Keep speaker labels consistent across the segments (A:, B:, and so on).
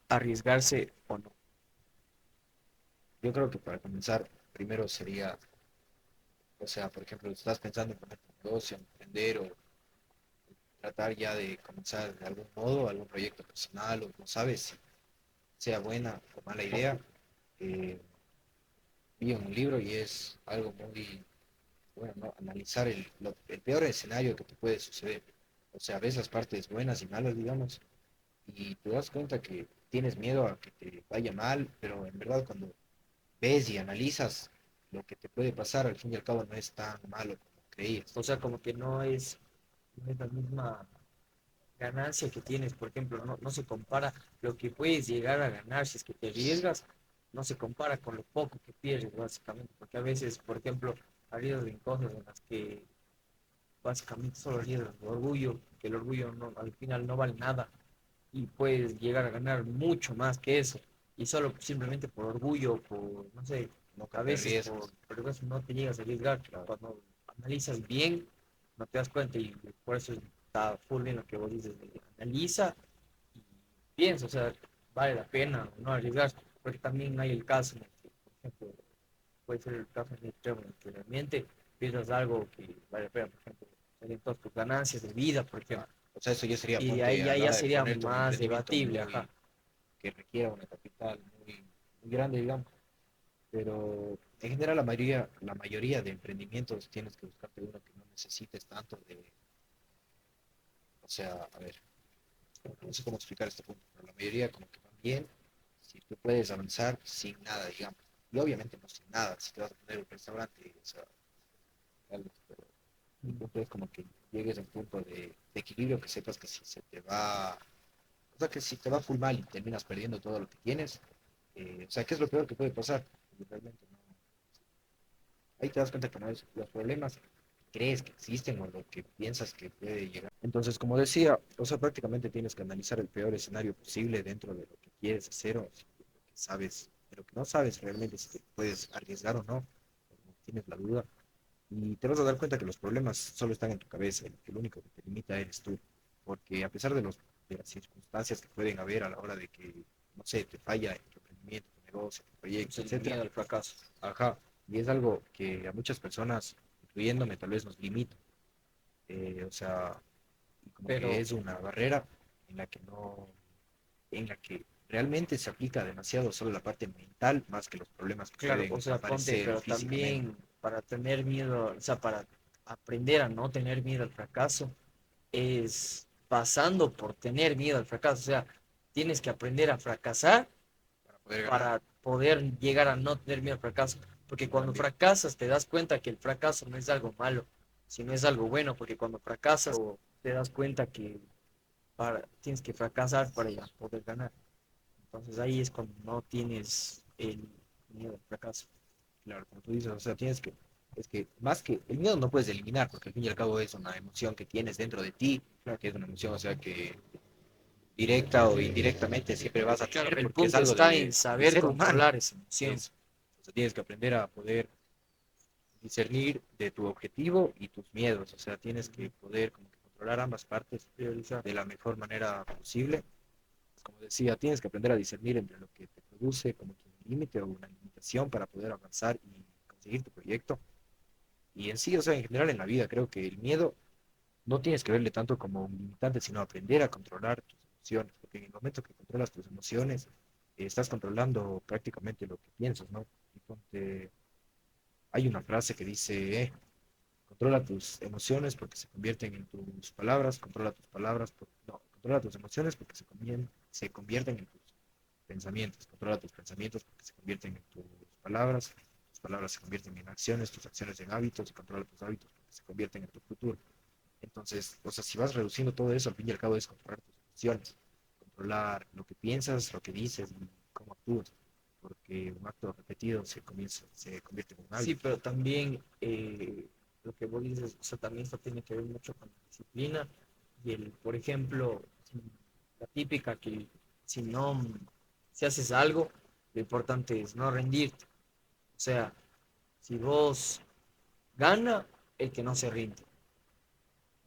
A: arriesgarse o no.
B: Yo creo que para comenzar, primero sería, o sea, por ejemplo, estás pensando en poner tu negocio, emprender o tratar ya de comenzar de algún modo, algún proyecto personal o no sabes si sea buena o mala idea. eh, Vi en un libro y es algo muy bueno, ¿no? Analizar el peor escenario que te puede suceder. O sea, ves las partes buenas y malas, digamos, y te das cuenta que tienes miedo a que te vaya mal, pero en verdad cuando ves y analizas lo que te puede pasar, al fin y al cabo no es tan malo como creías.
A: O sea, como que no es la misma ganancia que tienes, por ejemplo, no se compara lo que puedes llegar a ganar si es que te arriesgas, no se compara con lo poco que pierdes, básicamente, porque a veces, por ejemplo, arriesgas en cosas en las que básicamente solo arriesgas el orgullo, que el orgullo no, al final no vale nada y puedes llegar a ganar mucho más que eso, y solo simplemente por orgullo, por, no sé,
B: Nunca
A: a
B: te
A: veces por,
B: arriesgas.
A: por eso no te llegas a arriesgar,
B: Claro.
A: cuando analizas bien, no te das cuenta y por eso está full bien lo que vos dices, analiza y piensa, o sea, vale la pena no arriesgar, porque también hay el caso en el que, por ejemplo, puede ser el caso en el extremo en el que realmente piensas algo que vale la pena, por ejemplo, tener todas tus ganancias de vida, por
B: Ah,
A: ejemplo,
B: o sea, eso ya sería,
A: y de
B: ponte,
A: ahí
B: a
A: ya,
B: la
A: ya
B: hora de
A: sería
B: ponerte un
A: más
B: emprendimiento
A: debatible, ajá.
B: que requiera una capital muy grande, digamos. Pero en general la mayoría de emprendimientos tienes que buscarte uno que no necesites tanto de, o sea, a ver, no sé cómo explicar este punto, pero la mayoría como que van bien si tú puedes avanzar sin nada, digamos. Y obviamente no sin nada, si te vas a poner un restaurante, o sea, algo, pero el punto es como que llegues a un punto de equilibrio que sepas que si se te va, o sea, que si te va full mal y terminas perdiendo todo lo que tienes, o sea, ¿qué es lo peor que puede pasar? Y realmente no. Ahí te das cuenta que no es los problemas que crees que existen o lo que piensas que puede llegar. Entonces, como decía, o sea, prácticamente tienes que analizar el peor escenario posible dentro de lo que quieres hacer o de lo que sabes, de lo que no sabes realmente si te puedes arriesgar o no, o tienes la duda. Y te vas a dar cuenta que los problemas solo están en tu cabeza y que lo único que te limita eres tú. Porque a pesar de las circunstancias que pueden haber a la hora de que, no sé, te falla en tu emprendimiento, tu negocio, tu
A: Es
B: proyecto,
A: el
B: etcétera.
A: miedo al fracaso.
B: Ajá. Y es algo que a muchas personas, incluyéndome, tal vez nos limita. O sea, y como que
A: Pero,
B: es una barrera en la que no, en la que realmente se aplica demasiado solo la parte mental más que los problemas que
A: claro, o
B: pueden
A: sea, ponte,
B: aparecer
A: pero
B: físicamente.
A: también para tener miedo, o sea, para aprender a no tener miedo al fracaso, es pasando por tener miedo al fracaso. O sea, tienes que aprender a fracasar
B: Para poder ganar.
A: para poder llegar a no tener miedo al fracaso. Porque cuando
B: También.
A: fracasas te das cuenta que el fracaso no es algo malo, sino es algo bueno, porque cuando fracasas te das cuenta que tienes que fracasar para ya poder ganar. Entonces ahí es cuando no tienes el miedo al fracaso.
B: Claro, como tú dices, o sea, es que más que el miedo no puedes eliminar, porque al fin y al cabo es una emoción que tienes dentro de ti,
A: Claro,
B: que es una emoción, o sea, que directa o indirectamente siempre vas a
A: claro,
B: tener,
A: el
B: porque es
A: punto
B: algo
A: está en
B: del
A: saber
B: ser humano.
A: controlar esa emoción.
B: Es, o sea, tienes que aprender a poder discernir de tu objetivo y tus miedos, o sea, tienes que poder como que controlar ambas partes
A: Priorizar.
B: de la mejor manera posible. Como decía, tienes que aprender a discernir entre lo que te produce como que un límite o una limitación para poder avanzar y conseguir tu proyecto. Y en sí, o sea, en general en la vida, creo que el miedo no tienes que verle tanto como un limitante, sino aprender a controlar tus emociones, porque en el momento que controlas tus emociones, estás controlando prácticamente lo que piensas, ¿no? Y hay una frase que dice, controla tus emociones porque se convierten en tus palabras, controla tus palabras, no, controla tus emociones porque se convierten en tus pensamientos, controla tus pensamientos porque se convierten en tus palabras se convierten en acciones, tus acciones en hábitos y controla tus hábitos porque se convierten en tu futuro. Entonces, o sea, si vas reduciendo todo eso, al fin y al cabo es controlar tus emociones, controlar lo que piensas, lo que dices y cómo actúas, porque un acto repetido se convierte en un
A: Sí,
B: hábito.
A: pero también lo que vos dices, o sea, también esto tiene que ver mucho con la disciplina y por ejemplo, la típica que si no, si haces algo, lo importante es no rendirte. O sea, si vos gana, el que no se rinde.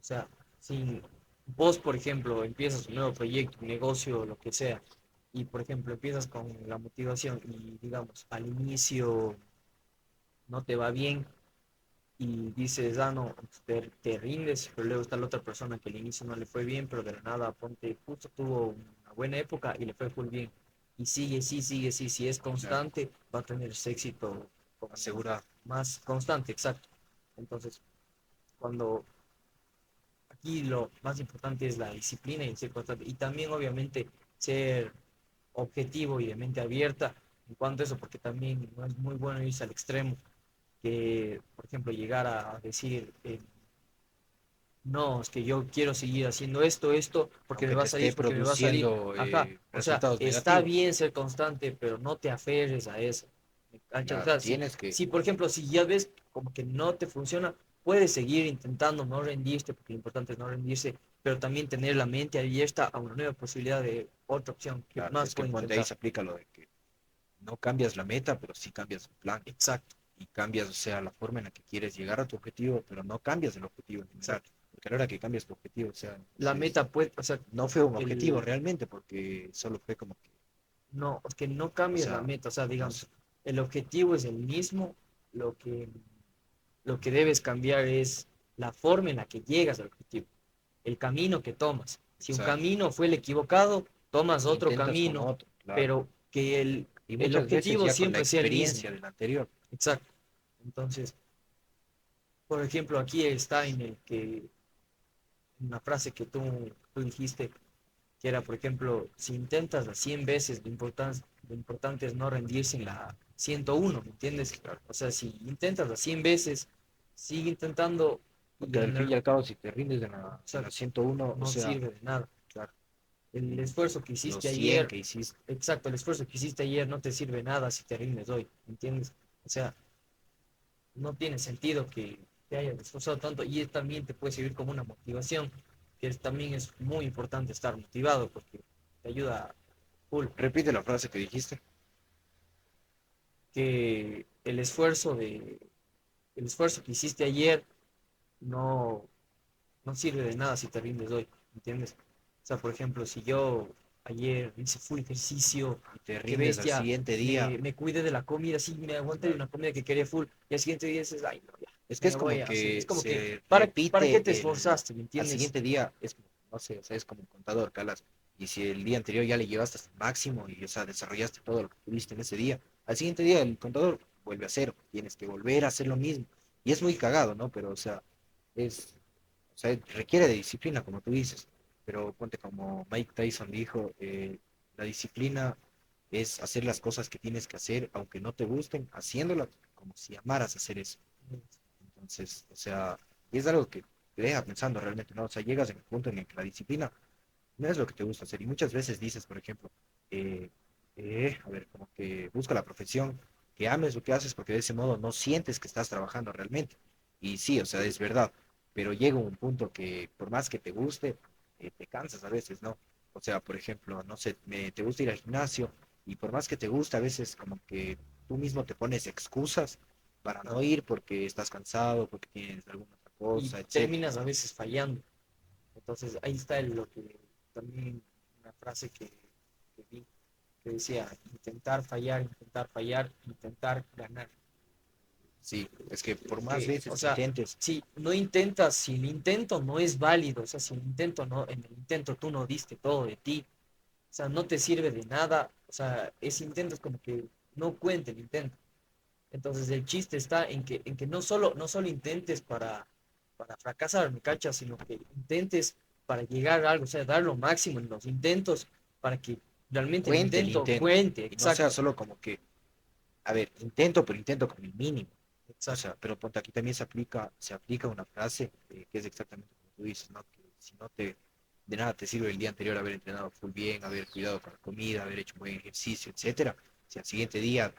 A: O sea, si vos, por ejemplo, empiezas un nuevo proyecto, un negocio, lo que sea, y, por ejemplo, empiezas con la motivación y, digamos, al inicio no te va bien y dices, ah, no, te rindes, pero luego está la otra persona que al inicio no le fue bien, pero de la nada, ponte, justo tuvo una buena época y le fue full bien. Y sigue, sí, sigue, sí, si es
B: Claro,
A: constante, va a tener ese éxito como
B: asegurado.
A: más constante, exacto. Entonces, cuando aquí lo más importante es la disciplina y ser constante, y también obviamente ser objetivo y de mente abierta en cuanto a eso, porque también no es muy bueno irse al extremo, que, por ejemplo, llegar a decir, no, es que yo quiero seguir haciendo esto, porque me
B: Aunque
A: va
B: te
A: a
B: esté
A: salir, porque me va a salir.
B: produciendo
A: Ajá, o sea,
B: resultados
A: está
B: negativos.
A: bien ser constante, pero no te aferres a eso. ¿Me cachas? O
B: Claro,
A: sea,
B: tienes que,
A: si, por ejemplo, si ya ves como que no te funciona, puedes seguir intentando no rendirte, porque lo importante es no rendirse, pero también tener la mente abierta a una nueva posibilidad de otra opción que
B: claro,
A: más
B: es que
A: puede
B: ponte ahí
A: intentar.
B: se aplica lo de que no cambias la meta, pero sí cambias el plan.
A: Exacto,
B: Y cambias, o sea, la forma en la que quieres llegar a tu objetivo, pero no cambias el objetivo en general.
A: exacto.
B: Porque a la hora que cambias tu objetivo, o sea,
A: La
B: entonces
A: meta puede, o sea,
B: no fue un objetivo
A: el,
B: realmente, porque solo fue como que,
A: no, es que no
B: o
A: cambies la
B: sea,
A: meta, o sea,
B: no sé,
A: digamos, el objetivo es el mismo, lo que lo que debes cambiar es la forma en la que llegas al objetivo, el camino que tomas. Si un
B: exacto.
A: camino fue el equivocado, tomas otro
B: Intentas con
A: camino,
B: otro, claro.
A: pero que
B: Y
A: el
B: muchas veces
A: objetivo
B: ya con la
A: siempre sea el mismo.
B: experiencia del anterior,
A: Exacto. Entonces, por ejemplo, aquí está en el que una frase que tú dijiste, que era, por ejemplo, si intentas las 100 veces, lo importante es no rendirse en la 101, ¿me entiendes?
B: claro.
A: O sea, si intentas las 100 veces, sigue intentando y
B: Porque al fin y al cabo, si te rindes
A: o
B: en
A: sea,
B: la 101, o
A: no
B: sea,
A: sirve de nada.
B: claro,
A: El
B: en
A: esfuerzo que
B: los
A: hiciste
B: 100
A: ayer,
B: que hiciste,
A: exacto, el esfuerzo que hiciste ayer no te sirve de nada si te rindes hoy, ¿me entiendes? O sea, no tiene sentido que te hayas esforzado tanto y también te puede servir como una motivación, que también es muy importante estar motivado porque te ayuda full.
B: repite la frase que dijiste.
A: Que el esfuerzo que hiciste ayer no, no sirve de nada si te rindes hoy, ¿entiendes? O sea, por ejemplo, si yo ayer hice full ejercicio,
B: Y te
A: qué
B: rindes al
A: bestia,
B: siguiente día,
A: me cuidé de la comida, sí, me aguanté de
B: claro.
A: una comida que quería full, y al siguiente día dices, ay, no, ya,
B: Es que
A: me
B: es
A: voy
B: como
A: así. Es
B: que
A: como que,
B: se
A: para qué
B: repite
A: te esforzaste, ¿me
B: al
A: entiendes?
B: siguiente día, es como, no sé, o sea, es como un contador, calas. Y si el día anterior ya le llevaste hasta el máximo y, o sea, desarrollaste todo lo que tuviste en ese día, al siguiente día el contador vuelve a cero, tienes que volver a hacer lo mismo. Y es muy cagado, ¿no? Pero, es, o sea, requiere de disciplina, como tú dices. Pero ponte como Mike Tyson dijo, la disciplina es hacer las cosas que tienes que hacer, aunque no te gusten, haciéndolas como si amaras hacer eso. Entonces, o sea, y es algo que te deja pensando realmente, ¿no? O sea, llegas en el punto en el que la disciplina no es lo que te gusta hacer. Y muchas veces dices, por ejemplo, eh, a ver, como que busca la profesión, que ames lo que haces, porque de ese modo no sientes que estás trabajando realmente. Y sí, o sea, es verdad, pero llega un punto que por más que te guste, te cansas a veces, ¿no? O sea, por ejemplo, no sé, te gusta ir al gimnasio y por más que te guste, a veces como que tú mismo te pones excusas para no
A: Claro.
B: ir porque estás cansado, porque tienes alguna otra
A: Y
B: cosa, etcétera.
A: terminas a veces fallando. Entonces, ahí está lo que también una frase que vi que decía intentar fallar, intentar ganar.
B: Sí, es que por más
A: Que, o
B: veces que
A: sea,
B: intentes,
A: si no intentas, si el intento no es válido, o sea, si el intento no, en el intento tú no diste todo de ti, o sea, no te sirve de nada, o sea, ese intento es como que no cuente el intento. Entonces el chiste está en que no solo intentes para fracasar, me cachas, sino que intentes para llegar a algo, o sea, dar lo máximo en los intentos para que realmente el
B: cuente el
A: intento
B: intento
A: cuente,
B: y no sea
A: exacto,
B: solo como que, a ver, intento, pero intento con el mínimo. O
A: exacto.
B: sea, pero ponte aquí también se aplica una frase que es exactamente como tú dices, ¿no? Que si no te, de nada te sirve el día anterior haber entrenado full bien, haber cuidado con la comida, haber hecho buen ejercicio, etcétera. Si al siguiente día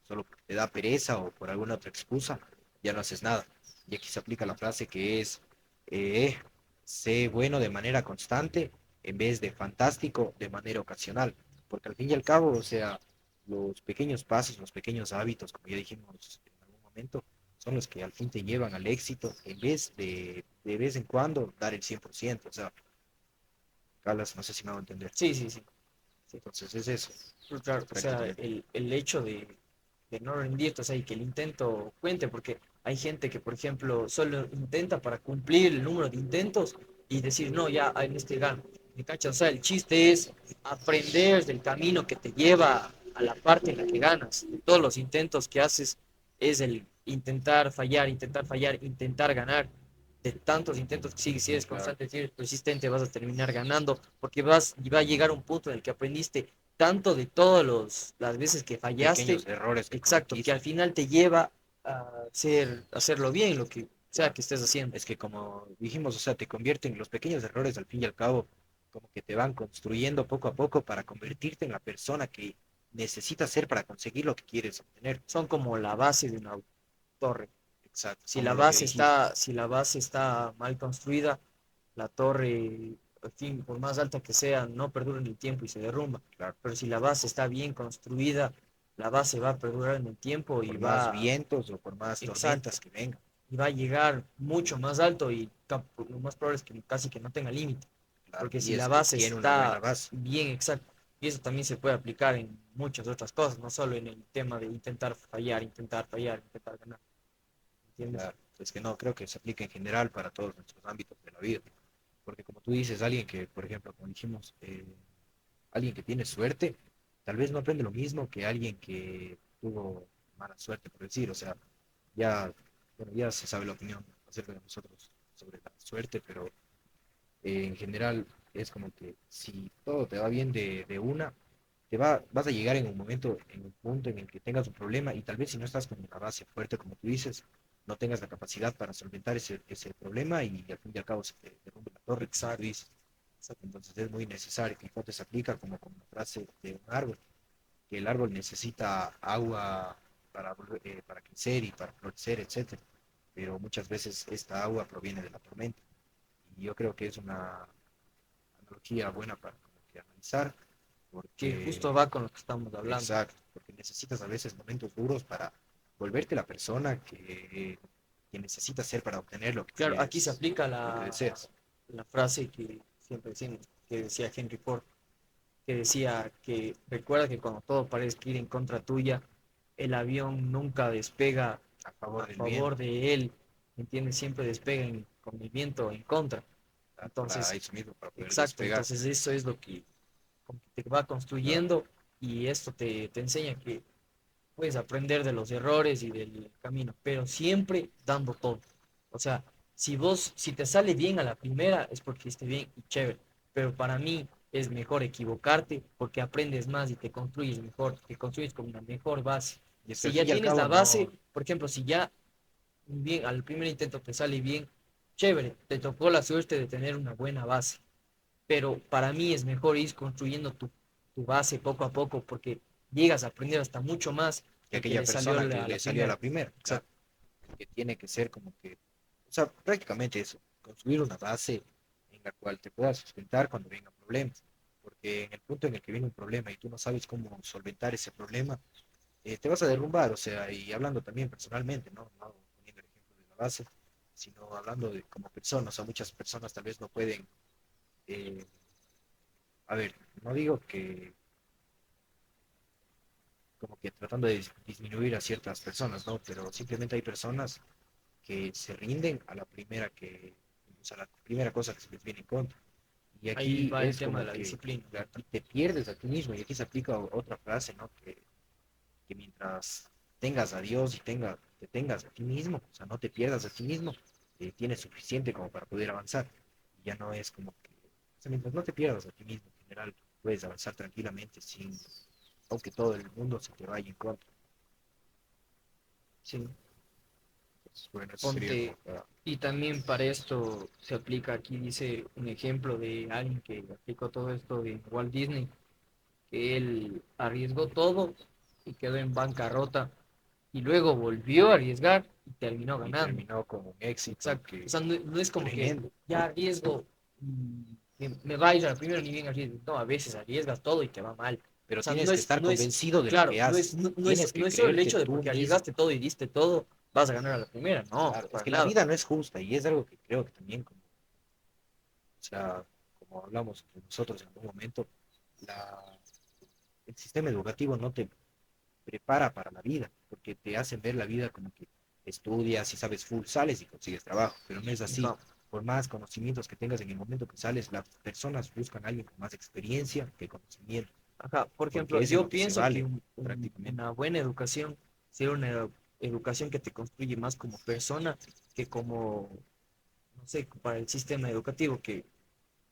B: solo porque te da pereza o por alguna otra excusa, ya no haces nada. Y aquí se aplica la frase que es, eh, sé bueno de manera constante en vez de fantástico de manera ocasional. Porque al fin y al cabo, o sea, los pequeños pasos, los pequeños hábitos, como ya dijimos en algún momento, son los que al fin te llevan al éxito en vez de vez en cuando dar el 100%. O sea, Carlos, no sé si me va a entender.
A: Sí, sí, sí. sí.
B: Entonces es eso,
A: Pero claro, o sea,
B: prácticamente.
A: el hecho de no rendir, o sea, y que el intento cuente, porque hay gente que, por ejemplo, solo intenta para cumplir el número de intentos y decir, no, ya en este gano. ¿Me cachas? O sea, el chiste es aprender del camino que te lleva a la parte en la que ganas. De todos los intentos que haces es el intentar fallar, intentar ganar. De tantos intentos que sigues, si eres
B: Claro,
A: constante, si eres persistente, vas a terminar ganando, porque y va a llegar un punto en el que aprendiste tanto de todas las veces que fallaste,
B: pequeños errores que
A: exacto, que al
B: cometiste.
A: final te lleva hacerlo bien, lo que sea
B: Claro.
A: que estés haciendo.
B: Es que como dijimos, o sea, te convierten los pequeños errores al fin y al cabo, como que te van construyendo poco a poco para convertirte en la persona que necesitas ser para conseguir lo que quieres obtener.
A: Son como la base de una torre.
B: Exacto,
A: Si
B: como
A: la
B: lo que
A: base
B: dijiste.
A: está, si la base está mal construida, la torre, en fin, por más alta que sea, no perdura en el tiempo y se derrumba.
B: Claro,
A: Pero si la base está bien construida, la base va a perdurar en el tiempo y
B: por más
A: va,
B: vientos o por más
A: exacto,
B: tormentas que vengan.
A: y va a llegar mucho más alto y lo más probable es que casi que no tenga límite.
B: Claro,
A: Porque si
B: y
A: la
B: es que
A: base
B: tiene una buena
A: está
B: base.
A: bien exacta, y eso también se puede aplicar en muchas otras cosas, no solo en el tema de intentar fallar, intentar ganar, ¿entiendes?
B: Claro, es que no, creo que se aplica en general para todos nuestros ámbitos de la vida. Porque como tú dices, alguien que, por ejemplo, como dijimos, alguien que tiene suerte, tal vez no aprende lo mismo que alguien que tuvo mala suerte, por decir. O sea, ya, bueno, ya se sabe la opinión acerca de nosotros sobre la suerte, pero en general es como que si todo te va bien de una, vas a llegar en un momento, en un punto en el que tengas un problema y tal vez si no estás con una base fuerte, como tú dices, no tengas la capacidad para solventar ese problema y al fin y al cabo se te derrumbe la torre, como tú
A: Exacto,
B: dices.
A: exacto.
B: Entonces es muy necesario que no se aplica como una frase de un árbol, que el árbol necesita agua para crecer y para florecer, etcétera. Pero muchas veces esta agua proviene de la tormenta. Y yo creo que es una analogía buena para como que analizar,
A: Que
B: porque,
A: justo va con lo que estamos hablando.
B: exacto, porque necesitas a veces momentos duros para volverte la persona que necesitas ser para obtener lo que
A: Claro, aquí se
B: quieres,
A: aplica
B: lo que deseas.
A: la frase que siempre decimos, que decía Henry Ford, que decía que recuerda que cuando todo parezca ir en contra tuya, el avión nunca despega
B: A favor
A: a
B: del bien,
A: favor de él, ¿entiendes? Siempre despega con el viento en contra.
B: para
A: Entonces,
B: eso mismo, para poder
A: exacto,
B: despegar.
A: entonces eso es lo que como que te va
B: Claro,
A: construyendo y esto te enseña que puedes aprender de los errores y del camino, pero siempre dando todo. O sea, si te sale bien a la primera, es porque esté bien y chévere, pero para mí es mejor equivocarte porque aprendes más y te construyes mejor, te construyes con una mejor base.
B: y es que
A: Si
B: al
A: ya
B: fin y al
A: tienes
B: cabo
A: la base,
B: no,
A: por ejemplo, si ya bien al primer intento te sale bien, chévere, te tocó la suerte de tener una buena base, pero para mí es mejor ir construyendo tu base poco a poco porque llegas a aprender hasta mucho más
B: que
A: que el que
B: aquella
A: le salió
B: persona que
A: a la
B: le salió a
A: primera.
B: la primera, claro,
A: Exacto.
B: que tiene que ser como que, o sea, prácticamente eso, construir una base en la cual te puedas sustentar cuando vengan problemas, porque en el punto en el que viene un problema y tú no sabes cómo solventar ese problema, te vas a derrumbar, o sea, y hablando también personalmente, no poniendo el ejemplo de la base, sino hablando de como personas, o sea, muchas personas tal vez no pueden, eh, a ver, no digo que como que tratando de disminuir a ciertas personas, ¿no? Pero simplemente hay personas que se rinden a la primera o sea, la primera cosa que se les viene en contra. Y
A: Ahí
B: aquí
A: va el
B: es
A: tema de
B: como
A: la
B: que
A: disciplina.
B: aquí te pierdes a ti mismo y aquí se aplica otra frase, ¿no? Que mientras tengas a Dios y te tengas a ti mismo, o sea, no te pierdas a ti mismo, tienes suficiente como para poder avanzar. Y ya no es como que, o sea, mientras no te pierdas a ti mismo, en general, puedes avanzar tranquilamente sin, aunque todo el mundo se te vaya en contra.
A: Sí.
B: Entonces, bueno, eso sería como
A: Ponte,
B: para...
A: y también para esto se aplica, aquí dice un ejemplo de alguien que aplicó todo esto de Walt Disney, que él arriesgó todo y quedó en bancarrota y luego volvió a arriesgar y terminó
B: Y
A: ganando.
B: terminó con un éxito
A: Exacto. O
B: que
A: sea, no es como que
B: tremendo.
A: ya arriesgo que me va a ir a la primera ni bien arriesgo. No, a veces arriesgas todo y te va mal. O
B: Pero
A: sea,
B: tienes que estar
A: no es,
B: convencido de lo
A: claro,
B: que haces. Tienes
A: no
B: que
A: es solo el
B: creerte
A: hecho de
B: tú
A: porque
B: mismo.
A: arriesgaste todo y diste todo, vas a ganar a la primera. No,
B: Claro, es
A: para
B: que la
A: nada.
B: vida no es justa y es algo que creo que también, como, o sea, como hablamos entre nosotros en algún momento, la, sistema educativo no te prepara para la vida, porque te hacen ver la vida como que estudias y sabes full, sales y consigues trabajo, pero no es así.
A: Ajá,
B: Por más conocimientos que tengas en el momento que sales, las personas buscan a alguien con más experiencia que conocimiento,
A: ajá. Por ejemplo,
B: porque es en
A: yo
B: lo que se
A: pienso que
B: vale prácticamente.
A: una buena educación sería una educación que te construye más como persona que como, no sé, para el sistema educativo, que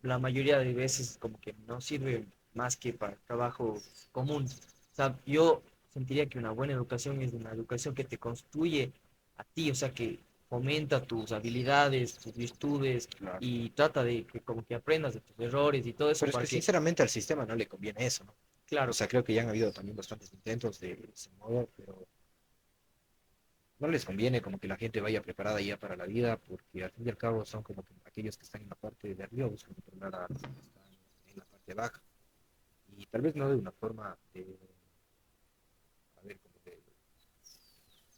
A: la mayoría de veces como que no sirve más que para el trabajo común. O sea, yo sentiría que una buena educación es una educación que te construye a ti, o sea, que fomenta tus habilidades, tus virtudes
B: Claro.
A: y trata de que como que aprendas de tus errores y todo eso
B: Pero es
A: para
B: que
A: que,
B: sinceramente al sistema no le conviene eso, ¿no? O
A: claro,
B: sea, creo que ya han habido también bastantes intentos de ese modo, pero no les conviene como que la gente vaya preparada ya para la vida, porque al fin y al cabo son como que aquellos que están en la parte de arriba buscan controlar a los que están en la parte baja. Y tal vez no de una forma de, a ver, como de,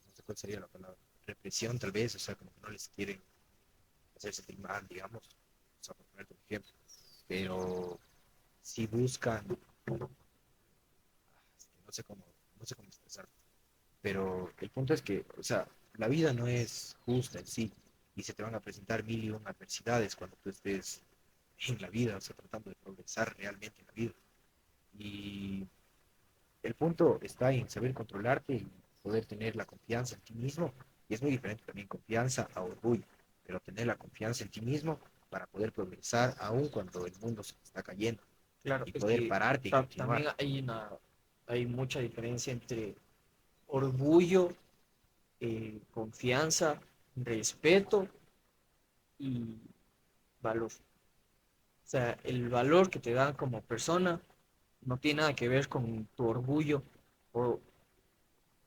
B: no sé cuál sería la palabra, represión tal vez, o sea, como que no les quieren hacer sentir mal, digamos, o sea, por ponerte un ejemplo, pero si buscan, no sé cómo, no sé cómo expresar, pero el punto es que, o sea, la vida no es justa en sí y se te van a presentar mil y una adversidades cuando tú estés en la vida, o sea, tratando de progresar realmente en la vida. Y el punto está en saber controlarte y poder tener la confianza en ti mismo. Y es muy diferente también confianza a orgullo, pero tener la confianza en ti mismo para poder progresar aún cuando el mundo se está cayendo
A: claro,
B: y
A: es
B: poder
A: que
B: pararte y continuar.
A: también hay mucha diferencia entre orgullo, confianza, respeto y valor. O sea, el valor que te dan como persona no tiene nada que ver con tu orgullo. O,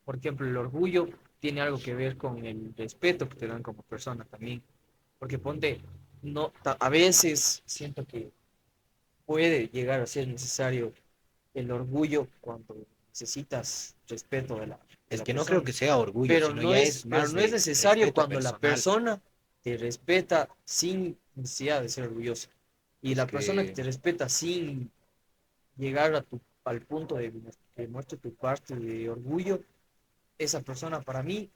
A: por ejemplo, el orgullo tiene algo que ver con el respeto que te dan como persona también. Porque ponte, no, a veces siento que puede llegar a ser necesario el orgullo cuando necesitas respeto de
B: Es
A: la
B: que no creo
A: persona.
B: que sea orgullo, sino ya es
A: Pero
B: más
A: no es
B: de
A: necesario
B: respeto
A: cuando la
B: personal.
A: persona te respeta sin necesidad de ser orgullosa. Y
B: Es
A: la persona que
B: que
A: te respeta sin llegar al punto de que muestre tu parte de orgullo, esa persona para mí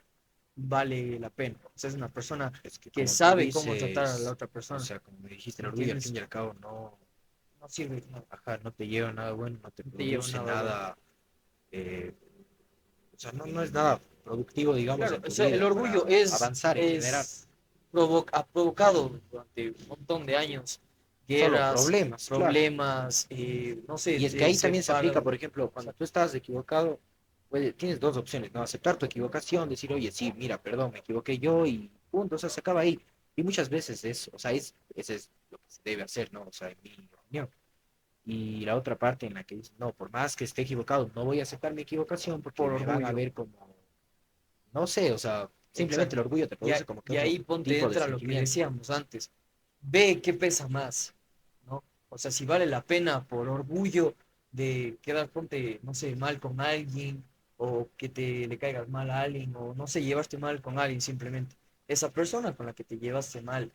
A: vale la pena. O sea, es una persona
B: Es que
A: que
B: como tú
A: sabe cómo tratar a la
B: dices,
A: otra
B: o
A: persona.
B: sea, como me dijiste, el
A: ¿Me
B: orgullo al fin
A: entiendes?
B: y al cabo no,
A: No sirve, no,
B: ajá, no te lleva a nada bueno, no te
A: no te lleva
B: produce
A: nada bueno.
B: nada, eh, o sea, no es nada productivo, digamos,
A: Claro,
B: en
A: o
B: tu
A: sea, el
B: vida
A: orgullo
B: para avanzar en general.
A: ha provocado durante un montón de años
B: Solo
A: guerras,
B: problemas, claro.
A: problemas, no sé,
B: Y es que ahí también se aplica,
A: separados.
B: por ejemplo, cuando tú estás equivocado, tienes dos opciones, ¿no? Aceptar tu equivocación, decir, oye, sí, mira, perdón, me equivoqué yo y punto, o sea, se acaba ahí. Y muchas veces es, o sea, ese es lo que se debe hacer, ¿no? O sea, en mi opinión. Y la otra parte en la que dices, no, por más que esté equivocado, no voy a aceptar mi equivocación porque
A: Por
B: me van a
A: orgullo.
B: ver como, no sé, o sea, simplemente
A: Exacto.
B: el orgullo te produce como que
A: Y
B: otro
A: ahí ponte
B: tipo de
A: entra lo que
B: sentimiento.
A: decíamos antes. Ve qué pesa más, ¿no? O sea, si vale la pena por orgullo de quedar, ponte, no sé, mal con alguien, o que te le caigas mal a alguien, o no sé, llevaste mal con alguien simplemente. Esa persona con la que te llevaste mal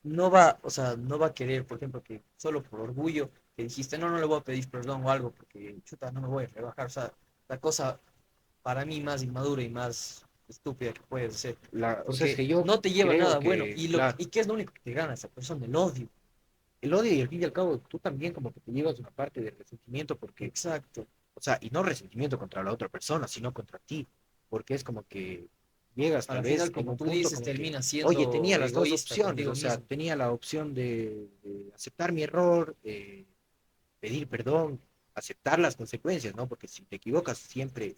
A: no va, o sea, no va a querer, por ejemplo, que solo por orgullo que dijiste, no, no le voy a pedir perdón o algo, porque chuta, no me voy a rebajar. O sea, la cosa para mí más inmadura y más estúpida que puede ser,
B: O sea, es
A: porque
B: que yo
A: no te lleva
B: creo
A: nada bueno.
B: que, claro,
A: ¿Y qué es lo único que te gana esa persona? El odio.
B: el odio y al fin y al cabo tú también como que te llevas una parte de resentimiento porque,
A: Exacto.
B: o sea, y no resentimiento contra la otra persona, sino contra ti, porque es como que llegas
A: A
B: tal
A: la
B: vez
A: final,
B: en
A: como
B: un
A: tú
B: punto
A: dices,
B: como que,
A: termina
B: oye, tenía
A: siendo
B: las dos
A: egoísta
B: opciones,
A: contigo
B: o sea,
A: mismo.
B: tenía la opción de aceptar mi error, pedir perdón, aceptar las consecuencias, ¿no? Porque si te equivocas siempre,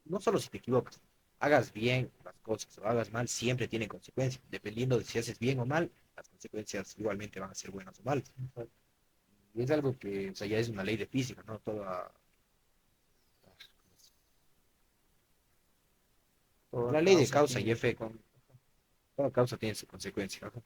B: no solo si te equivocas, hagas bien las cosas o hagas mal, siempre tienen consecuencias. Dependiendo de si haces bien o mal, las consecuencias igualmente van a ser buenas o malas. Y es algo que, o sea, ya es una ley de física, ¿no?
A: Toda
B: La ley de
A: causa
B: causa y
A: tiene su
B: efecto. Toda causa tiene su consecuencia. ¿No?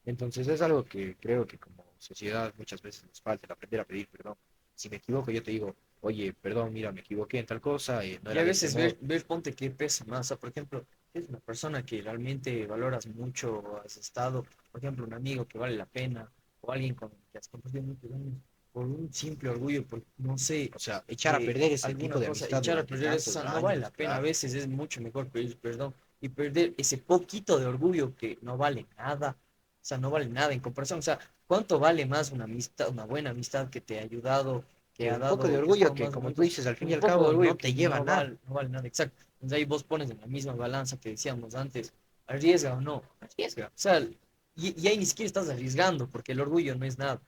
B: Entonces es algo que creo que como sociedad muchas veces nos falta, el aprender a pedir perdón. Si me equivoco, yo te digo, oye, perdón, mira, me equivoqué en tal cosa, no
A: Y
B: era
A: a
B: de este
A: veces
B: modo.
A: ponte qué pesa más. O sea, por ejemplo, si es una persona que realmente valoras mucho, has estado, por ejemplo, un amigo que vale la pena, o alguien con el que has compartido muchos años, por un simple orgullo, por, no sé,
B: O sea, echar a perder ese tipo
A: alguna
B: de
A: cosa,
B: amistad
A: echar a
B: durante
A: perder eso, o
B: tantos
A: sea, no vale
B: años,
A: la pena. A
B: claro.
A: veces es mucho mejor pedir perdón y perder ese poquito de orgullo que no vale nada, o sea, no vale nada en comparación. O sea, ¿cuánto vale más una amistad, una buena amistad que te ha ayudado, que
B: Que
A: ha
B: un poco de
A: dado, que has
B: orgullo
A: dado
B: que,
A: más
B: como tú
A: momentos,
B: dices, al
A: que
B: fin y
A: un
B: al
A: poco de
B: cabo
A: orgullo
B: no
A: que
B: te lleva a nada.
A: no vale nada? Exacto. Entonces ahí vos pones en la misma balanza que decíamos antes, arriesga o no, arriesga. O sea, y ahí ni siquiera estás arriesgando porque el orgullo no es nada.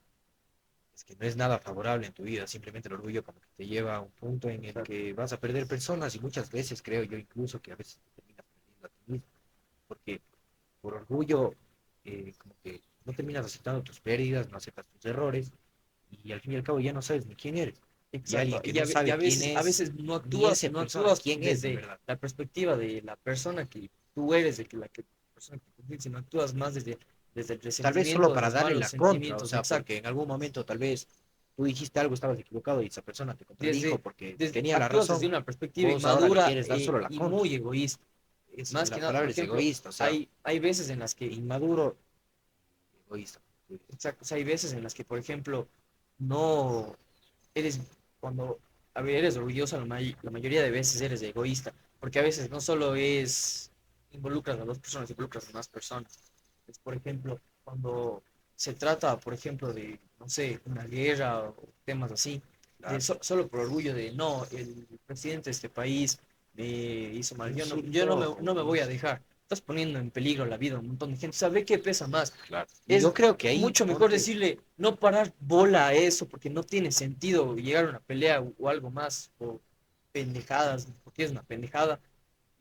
B: Es que no es nada favorable en tu vida, simplemente el orgullo como que te lleva a un punto en el
A: Exacto.
B: que vas a perder personas y muchas veces creo yo incluso que a veces te terminas perdiendo a ti mismo, porque por orgullo como que no terminas aceptando tus pérdidas, no aceptas tus errores y al fin y al cabo ya no sabes ni quién eres. Y
A: Exacto.
B: alguien que no
A: Y
B: sabe quién
A: a
B: es,
A: veces
B: ni esa
A: no
B: persona
A: actúas
B: quién es en
A: desde
B: verdad.
A: la perspectiva de la persona que tú eres, de que persona que tú eres, sino actúas más desde el
B: Tal vez solo
A: resentimiento, de
B: para
A: los
B: darle
A: malos
B: la contra, o
A: sentimientos,
B: sea,
A: exacto.
B: porque en algún momento tal vez tú dijiste algo, estabas equivocado y esa persona te contradijo porque tenía la
A: Actúas desde
B: razón,
A: una perspectiva
B: vos ahora le
A: inmadura
B: quieres dar solo la
A: y
B: contra.
A: muy egoísta.
B: Eso,
A: Más
B: la
A: que nada, por
B: palabra es
A: ejemplo,
B: egoísta, o sea,
A: hay veces en las que,
B: inmaduro, egoísta.
A: exacto, o sea, hay veces en las que, por ejemplo, no eres, cuando, a ver, eres orgulloso, la mayoría de veces eres egoísta, porque a veces no solo es, involucras a dos personas, involucras a más personas. Es, por ejemplo, cuando se trata, por ejemplo, de, no sé, una guerra o temas así,
B: Claro.
A: solo por orgullo de, no, el presidente de este país me hizo mal,
B: Insulto
A: no me
B: o
A: voy a dejar. Estás poniendo en peligro la vida de un montón de gente. ¿Sabe qué pesa más?
B: claro. Y
A: Es
B: yo creo que ahí,
A: mucho mejor
B: ponte,
A: decirle no parar bola a eso porque no tiene sentido llegar a una pelea o algo más o pendejadas, porque es una pendejada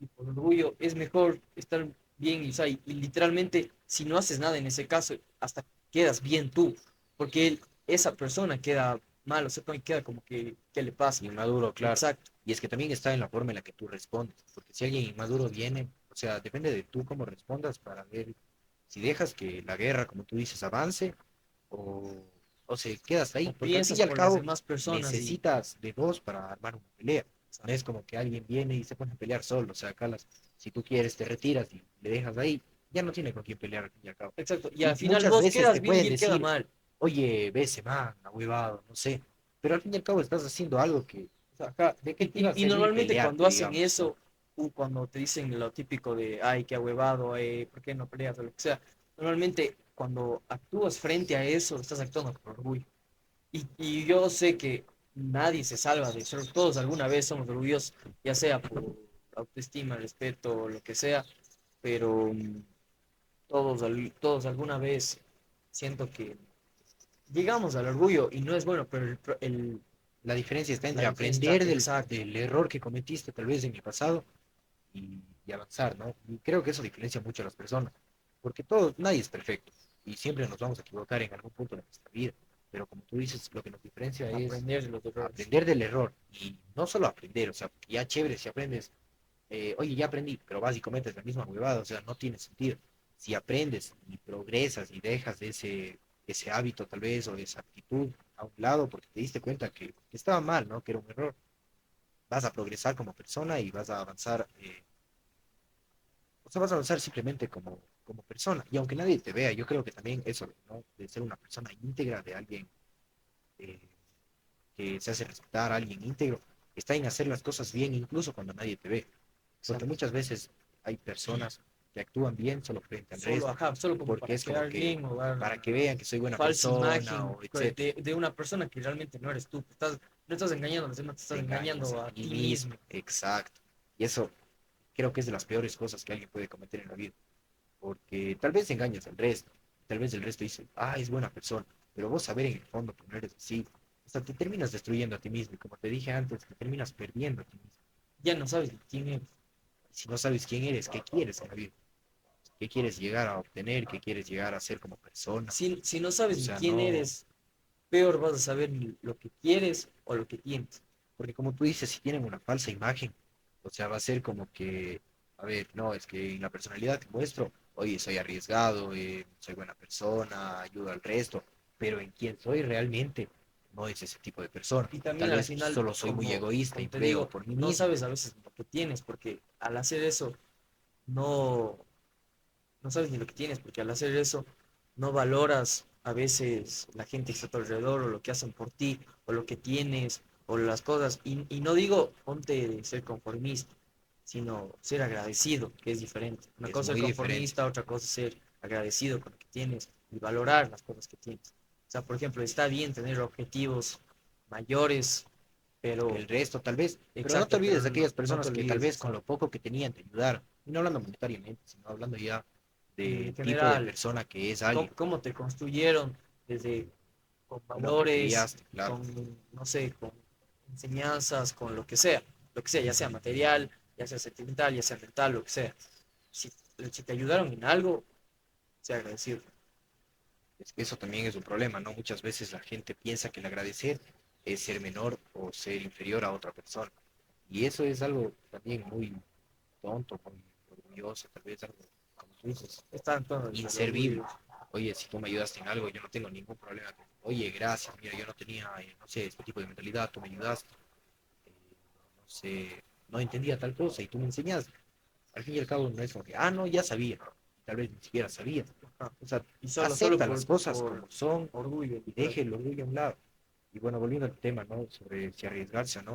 A: y por orgullo es mejor estar bien y, o sea, y literalmente si no haces nada en ese caso hasta quedas bien tú porque esa persona queda mal, o sea, queda como que ¿qué le pasa?
B: inmaduro, claro.
A: Exacto,
B: Y es que también está en la forma en la que tú respondes, porque si alguien inmaduro viene, o sea, depende de tú cómo respondas para ver si dejas que la guerra, como tú dices, avance o, o se quedas
A: o
B: ahí, porque al fin
A: piensas
B: y al
A: por las
B: cabo
A: demás personas y
B: necesitas de dos para armar una pelea. No
A: exacto,
B: es como que alguien viene y se pone a pelear solo, o sea, si tú quieres te retiras y le dejas ahí, ya no tiene con quién pelear al fin y al cabo.
A: exacto, y
B: Y
A: al final
B: muchas
A: vos
B: veces te
A: quedas bien y
B: pueden
A: él queda
B: decir,
A: mal.
B: oye, ve ese man, huevado, no sé, pero al fin y al cabo estás haciendo algo que, o sea, ¿de qué te iba a
A: Y
B: servir
A: normalmente cuando
B: pelearte,
A: hacen
B: digamos, ¿no?
A: eso, cuando te dicen lo típico de, ay, qué ahuevado, ¿por qué no peleas? O lo que sea, normalmente cuando actúas frente a eso, estás actuando por orgullo. Y yo sé que nadie se salva de eso, todos alguna vez somos orgullosos, ya sea por autoestima, respeto, o lo que sea, pero todos alguna vez siento que llegamos al orgullo y no es bueno, pero
B: La diferencia está
A: la
B: entre
A: diferencia está
B: aprender
A: exacto.
B: del error que cometiste tal vez en el pasado y avanzar, ¿no? Y creo que eso diferencia mucho a las personas, porque nadie es perfecto y siempre nos vamos a equivocar en algún punto de nuestra vida, pero como tú dices, lo que nos diferencia es
A: Aprender de los errores.
B: aprender del error y no solo aprender, o sea, ya chévere si aprendes, oye, ya aprendí, pero vas y cometes la misma huevada, o sea, no tiene sentido. Si aprendes y progresas y dejas ese hábito tal vez o esa actitud a un lado porque te diste cuenta que estaba mal, ¿no? Que era un error, vas a progresar como persona y vas a avanzar, o sea, vas a avanzar simplemente como persona. Y aunque nadie te vea, yo creo que también eso, ¿no? De ser una persona íntegra, de alguien eh, que se hace respetar, alguien íntegro, está en hacer las cosas bien incluso cuando nadie te ve. Porque
A: Exacto.
B: muchas veces hay personas que actúan bien solo frente al
A: Solo,
B: resto,
A: ajá, solo como
B: porque
A: para
B: es como
A: quedar
B: que
A: bien o dar
B: para que
A: una
B: vean que soy buena
A: falsa
B: persona
A: imagen
B: o etcétera.
A: de una persona que realmente no eres tú. No estás engañando a los demás, te
B: Te
A: estás
B: engañas a
A: engañando a
B: ti
A: ti
B: mismo,
A: mismo.
B: exacto. Y eso creo que es de las peores cosas que alguien puede cometer en la vida, porque tal vez engañas al resto, tal vez el resto dice, ah, es buena persona, pero vos saber en el fondo que no eres así, o sea, te terminas destruyendo a ti mismo y como te dije antes, te terminas perdiendo a ti mismo.
A: Ya no sabes ni quién eres.
B: Si no sabes quién eres, qué quieres en la vida, qué quieres llegar a obtener, qué quieres llegar a ser como persona.
A: Si no
B: O
A: sabes ni
B: sea,
A: quién
B: no,
A: eres, peor vas a saber ni lo que quieres o lo que tienes.
B: porque como tú dices, si tienen una falsa imagen, o sea, va a ser como que, a ver, no, es que en la personalidad que muestro, oye, soy arriesgado, soy buena persona, ayudo al resto, pero en quién soy realmente no es ese tipo de persona.
A: Y también
B: Tal
A: al
B: vez
A: final,
B: solo soy muy egoísta
A: como
B: y
A: te
B: veo
A: digo,
B: por mí
A: no
B: mismo.
A: sabes a veces lo que tienes, porque al hacer eso no, no sabes ni lo que tienes, porque al hacer eso no valoras a veces la gente que está a tu alrededor o lo que hacen por ti o lo que tienes o las cosas. Y no digo ponte de ser conformista, sino ser agradecido, que es diferente. Una
B: Es
A: cosa es ser
B: muy diferente.
A: conformista, otra cosa es ser agradecido con lo que tienes y valorar las cosas que tienes. O sea, por ejemplo, está bien tener objetivos mayores,
B: Que
A: pero
B: el resto tal vez, pero no te
A: exacto, pero
B: olvides de aquellas
A: no te
B: personas que tal
A: olvides,
B: vez con lo
A: exacto.
B: poco que tenían te ayudaron, y no hablando monetariamente, sino hablando ya
A: En
B: de tipo de
A: general,
B: persona que es alguien,
A: cómo te construyeron desde con
B: cómo te
A: valores,
B: criaste, claro.
A: con, no sé, con enseñanzas, con lo que sea, ya sea material, ya sea sentimental, ya sea mental, lo que sea. Si, si te ayudaron en algo, sea agradecido.
B: Es que eso también es un problema, ¿no? Muchas veces la gente piensa que el agradecer es ser menor o ser inferior a otra persona. Y eso es algo también muy tonto, muy orgulloso, tal vez algo, como tú dices,
A: Están todos el
B: inservible.
A: orgullo.
B: Oye, si tú me ayudaste en algo, yo no tengo ningún problema. Oye, gracias, mira, yo no tenía, no sé, este tipo de mentalidad, tú me ayudaste, no sé, no entendía tal cosa y tú me enseñaste. Al fin y al cabo no es como que, ah, no, ya sabía, tal vez ni siquiera sabía.
A: Ajá.
B: O sea,
A: Y solo
B: acepta las cosas
A: por
B: como son
A: orgullo,
B: y
A: literal.
B: deje el orgullo a un lado. Y bueno, volviendo al tema, ¿no? Sobre si arriesgarse o no,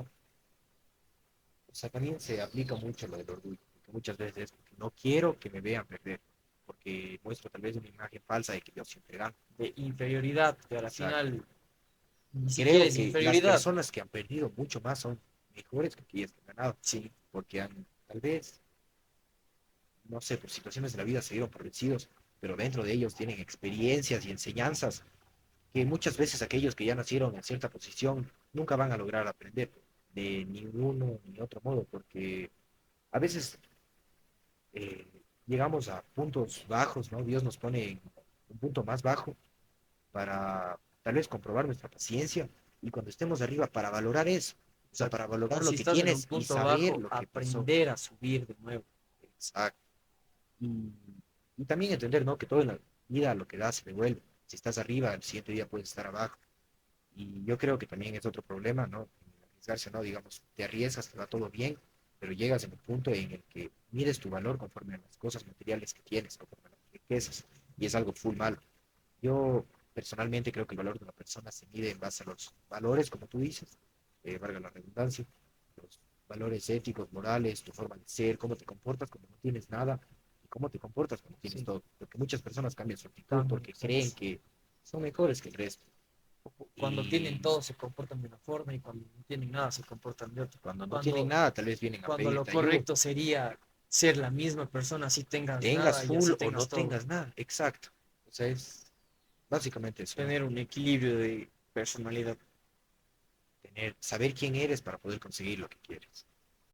B: o sea, también se aplica mucho lo del orgullo, porque muchas veces es porque no quiero que me vean perder, porque muestro tal vez una imagen falsa de que yo siempre gano.
A: De inferioridad, que a la
B: Exacto.
A: final ni
B: Y
A: siquiera
B: creo
A: es
B: que las
A: inferioridad.
B: personas que han perdido mucho más son mejores que aquellas que han ganado,
A: Sí,
B: porque han, tal vez, no sé, por situaciones de la vida se dieron por vencidos, pero dentro de ellos tienen experiencias y enseñanzas que muchas veces aquellos que ya nacieron en cierta posición nunca van a lograr aprender de ninguno ni otro modo, porque a veces eh, llegamos a puntos bajos, ¿no? Dios nos pone en un punto más bajo para tal vez comprobar nuestra paciencia y cuando estemos arriba para valorar eso, o sea,
A: exacto.
B: para
A: O
B: valorar lo
A: si
B: que
A: estás en un
B: tienes y
A: punto
B: saber
A: bajo,
B: lo que pasó.
A: aprender a subir de nuevo.
B: Exacto. Y, y también entender, ¿no? Que todo en la vida lo que da se devuelve. Si estás arriba, el siguiente día puedes estar abajo. Y yo creo que también es otro problema, ¿no? Arriesgarse, ¿no? Digamos, te arriesgas, te va todo bien, pero llegas en un punto en el que mides tu valor conforme a las cosas materiales que tienes, conforme a las riquezas, y es algo full mal. Yo personalmente creo que el valor de una persona se mide en base a los valores, como tú dices, valga la redundancia, los valores éticos, morales, tu forma de ser, cómo te comportas cuando no tienes nada y cómo te comportas cuando tienes
A: Sí,
B: todo. Porque muchas personas cambian su actitud
A: también,
B: porque creen
A: exacto.
B: que son mejores que el resto.
A: Cuando tienen
B: Y
A: todo se comportan de una forma y cuando no tienen nada se comportan de otra.
B: cuando no tienen
A: Cuando,
B: nada, tal vez vienen a
A: cuando lo
B: pedirte ayuda.
A: correcto sería ser la misma persona, así tengas
B: Tengas
A: nada y
B: full
A: así
B: o no
A: tengas todo.
B: tengas nada. Exacto. O sea, es básicamente eso, ¿no?
A: Tener un equilibrio de personalidad.
B: Tener, saber quién eres para poder conseguir lo que quieres.